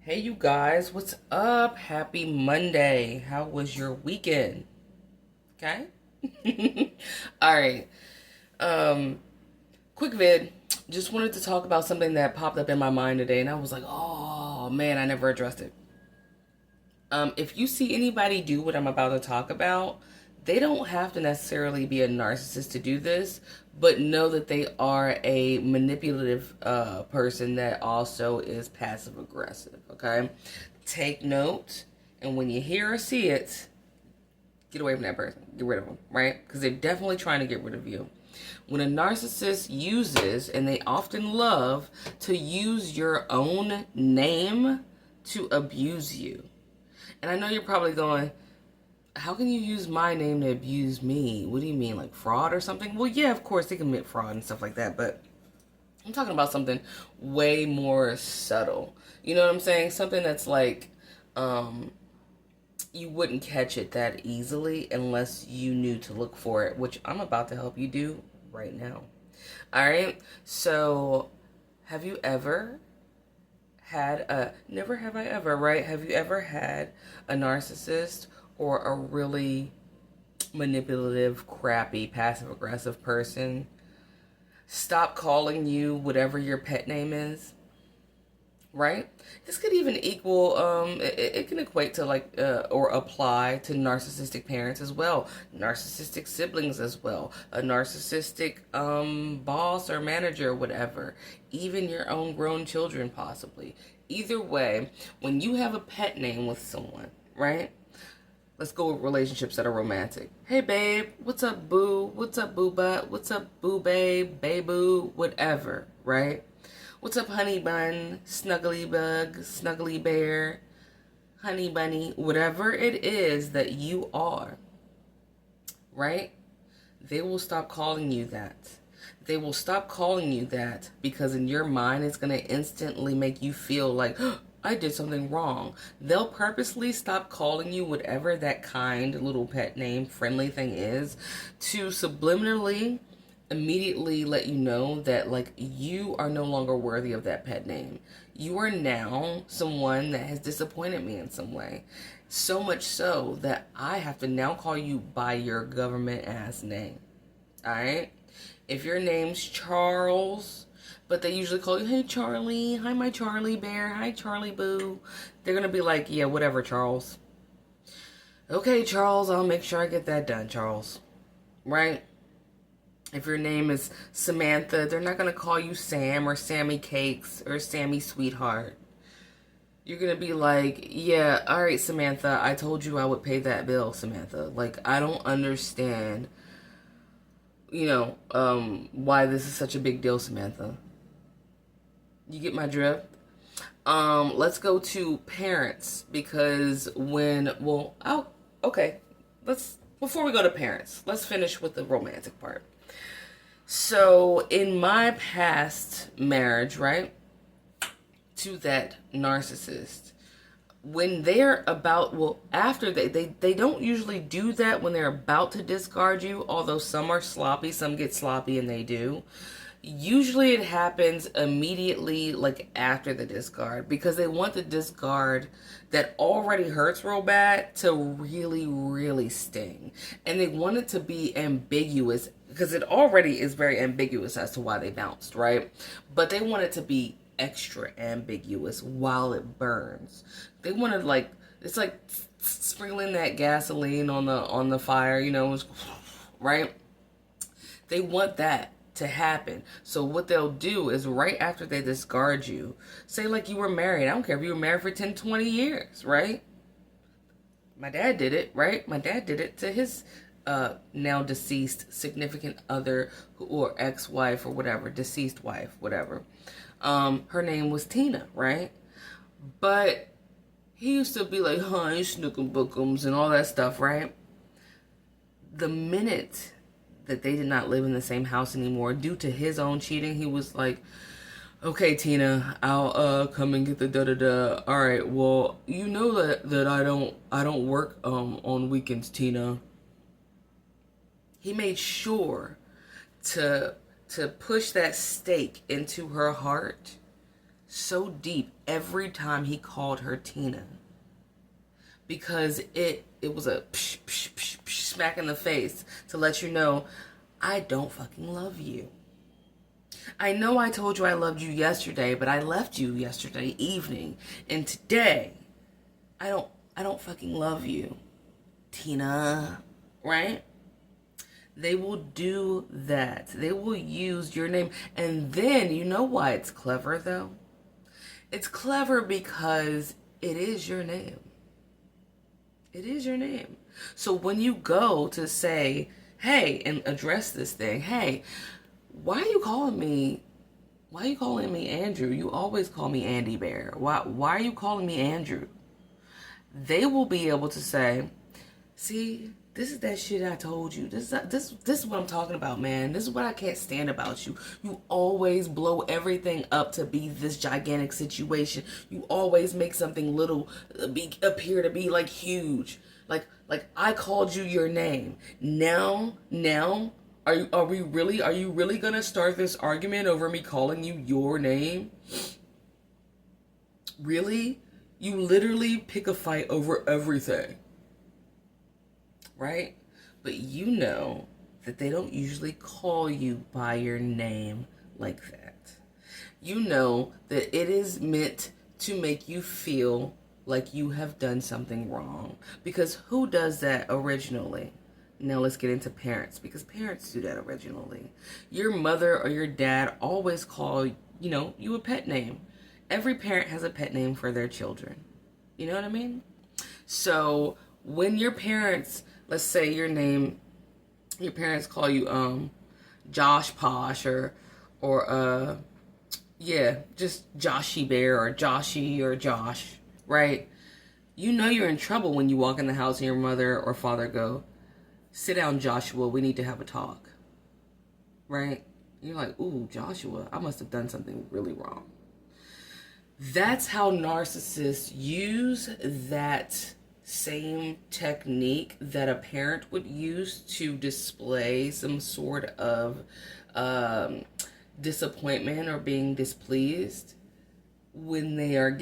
Hey you guys, what's up? Happy Monday. How was your weekend? Okay? All right. Um quick vid. Just wanted to talk about something that popped up in my mind today and I was like, "Oh, man, I never addressed it." If you see anybody do what I'm about to talk about, they don't have to necessarily be a narcissist to do this, but know that they are a manipulative person that also is passive aggressive. Okay, take note, and when you hear or see it, get away from that person. Get rid of them, right? Because they're definitely trying to get rid of you. When a narcissist uses, and they often love to use your own name to abuse you. And I know you're probably going, how can you use my name to abuse me? What do you mean, like fraud or something? Well, yeah, of course they commit fraud and stuff like that, but I'm talking about something way more subtle. You know what I'm saying? Something that's like, you wouldn't catch it that easily unless you knew to look for it, which I'm about to help you do right now. All right. So, have you ever had a, never have I ever, right? Have you ever had a narcissist or a really manipulative, crappy, passive aggressive person stop calling you whatever your pet name is? Right? This could even equal, it can equate to like, or apply to narcissistic parents as well, narcissistic siblings as well, a narcissistic, boss or manager, whatever, even your own grown children, possibly. Either way, when you have a pet name with someone, right? Let's go with relationships that are romantic. Hey, babe, what's up, boo? What's up, boo butt? What's up, boo babe, babe boo, whatever, right? What's up, honey bun, snuggly bug, snuggly bear, honey bunny, whatever it is that you are, right? They will stop calling you that. They will stop calling you that because in your mind it's going to instantly make you feel like, oh, I did something wrong. They'll purposely stop calling you whatever that kind little pet name, friendly thing is, to subliminally immediately let you know that like you are no longer worthy of that pet name. You are now someone that has disappointed me in some way. So much so that I have to now call you by your government ass name. Alright? If your name's Charles, but they usually call you, hey Charlie, hi my Charlie bear, hi Charlie boo, they're gonna be like, yeah, whatever, Charles. Okay, Charles, I'll make sure I get that done, Charles. Right? If your name is Samantha, they're not going to call you Sam or Sammy Cakes or Sammy Sweetheart. You're going to be like, yeah, all right, Samantha, I told you I would pay that bill, Samantha. Like, I don't understand, why this is such a big deal, Samantha. You get my drift? Let's go to parents because okay, before we go to parents, let's finish with the romantic part. So, in my past marriage, right, to that narcissist, when they're about, after they don't usually do that when they're about to discard you, although some are sloppy, some get sloppy and they do. Usually it happens immediately, like after the discard, because they want the discard that already hurts real bad to really, really sting. And they want it to be ambiguous, because it already is very ambiguous as to why they bounced, right? But they want it to be extra ambiguous while it burns. They want to like, it's like sprinkling that gasoline on the fire, right? They want that to happen. So what they'll do is right after they discard you, say like you were married. I don't care if you were married for 10, 20 years, right? My dad did it, right? My dad did it to his now deceased significant other or ex-wife or whatever, deceased wife, whatever. Her name was Tina, right? But he used to be like, hi, snookum bookums and all that stuff, right? The minute that they did not live in the same house anymore due to his own cheating, he was like, okay, Tina, I'll come and get the da-da-da. All right, well, you know that I don't work on weekends, Tina. He made sure to push that stake into her heart so deep every time he called her Tina, because it was a psh, psh, psh, psh, smack in the face to let you know, I don't fucking love you. I know I told you I loved you yesterday, but I left you yesterday evening, and today I don't fucking love you, Tina, right? They will do that. They will use your name. And then, you know why it's clever though? It's clever because it is your name. It is your name. So when you go to say, hey, and address this thing, hey, why are you calling me Andrew? You always call me Andy Bear. Why are you calling me Andrew? They will be able to say, see, this is that shit I told you. This is what I'm talking about, man. This is what I can't stand about you. You always blow everything up to be this gigantic situation. You always make something little appear to be like huge. Like I called you your name. Now, are you really gonna start this argument over me calling you your name? Really? You literally pick a fight over everything. Right? But you know that they don't usually call you by your name like that. You know that it is meant to make you feel like you have done something wrong. Because who does that originally? Now let's get into parents, because parents do that originally. Your mother or your dad always call, you a pet name. Every parent has a pet name for their children. You know what I mean? So when your parents, let's say your parents call you Josh Posh or just Joshy Bear or Joshy or Josh, right? You know you're in trouble when you walk in the house and your mother or father go, sit down, Joshua, we need to have a talk, right? You're like, ooh, Joshua, I must have done something really wrong. That's how narcissists use that same technique that a parent would use to display some sort of disappointment or being displeased when they are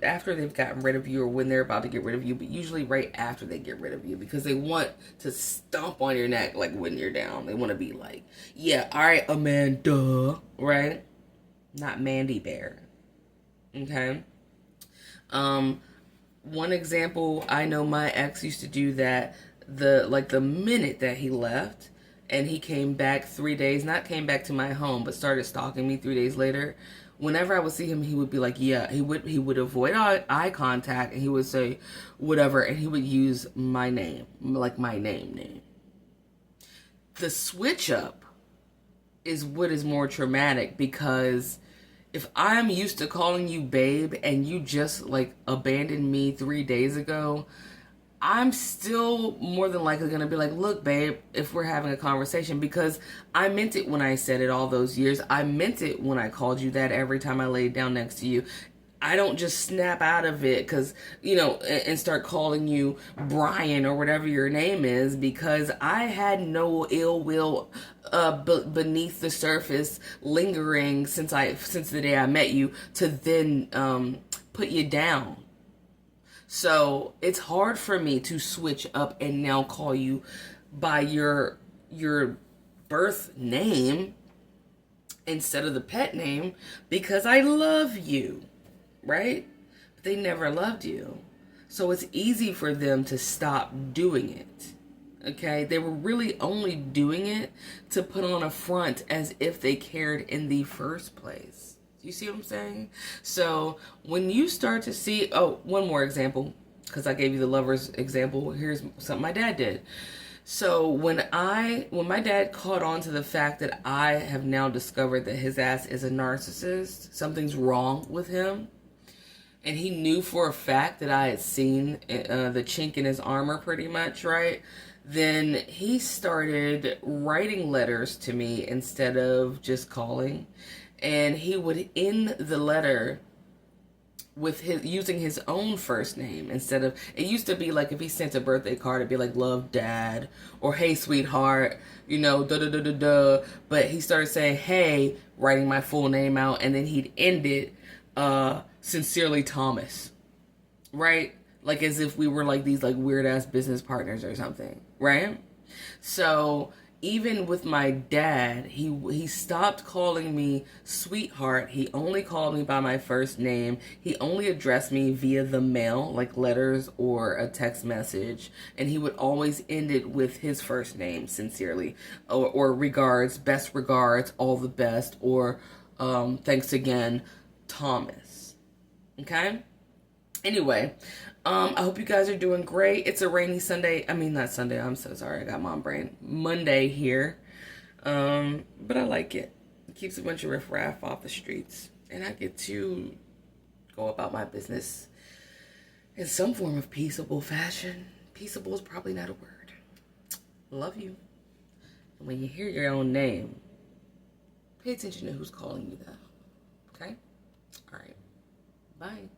after they've gotten rid of you, or when they're about to get rid of you, but usually right after they get rid of you, because they want to stomp on your neck like when you're down. They want to be like, yeah, all right, Amanda, right? Not Mandy Bear. Okay? One example, I know my ex used to do that the minute that he left and he came back 3 days, not came back to my home, but started stalking me 3 days later. Whenever I would see him, he would be like, yeah, he would avoid eye contact, and he would say whatever, and he would use my name, like my name. The switch up is what is more traumatic, because if I'm used to calling you babe and you just like abandoned me 3 days ago, I'm still more than likely going to be like, look, babe, if we're having a conversation, because I meant it when I said it all those years. I meant it when I called you that every time I laid down next to you. I don't just snap out of it because, and start calling you Brian or whatever your name is, because I had no ill will beneath the surface lingering since the day I met you to then put you down. So it's hard for me to switch up and now call you by your birth name instead of the pet name, because I love you, right? But they never loved you. So it's easy for them to stop doing it. Okay? They were really only doing it to put on a front as if they cared in the first place. You see what I'm saying? So when you start to see, one more example, because I gave you the lovers example. Here's something my dad did. So when my dad caught on to the fact that I have now discovered that his ass is a narcissist, something's wrong with him, and he knew for a fact that I had seen the chink in his armor pretty much, right? Then he started writing letters to me instead of just calling. And he would end the letter with using his own first name instead of, it used to be like if he sent a birthday card, it'd be like, love, dad, or hey, sweetheart, da. But he started saying, hey, writing my full name out, and then he'd end it Sincerely Thomas, right? Like as if we were like these like weird ass business partners or something, right? So even with my dad, he stopped calling me sweetheart. He only called me by my first name. He only addressed me via the mail, like letters or a text message, and he would always end it with his first name, sincerely, or regards, best regards, all the best, or thanks again, Thomas. Okay? Anyway, I hope you guys are doing great. It's a rainy Sunday. I mean, not Sunday. I'm so sorry. I got mom brain. Monday here. But I like it. It keeps a bunch of riffraff off the streets. And I get to go about my business in some form of peaceable fashion. Peaceable is probably not a word. Love you. And when you hear your own name, pay attention to who's calling you that. Okay? All right. Bye.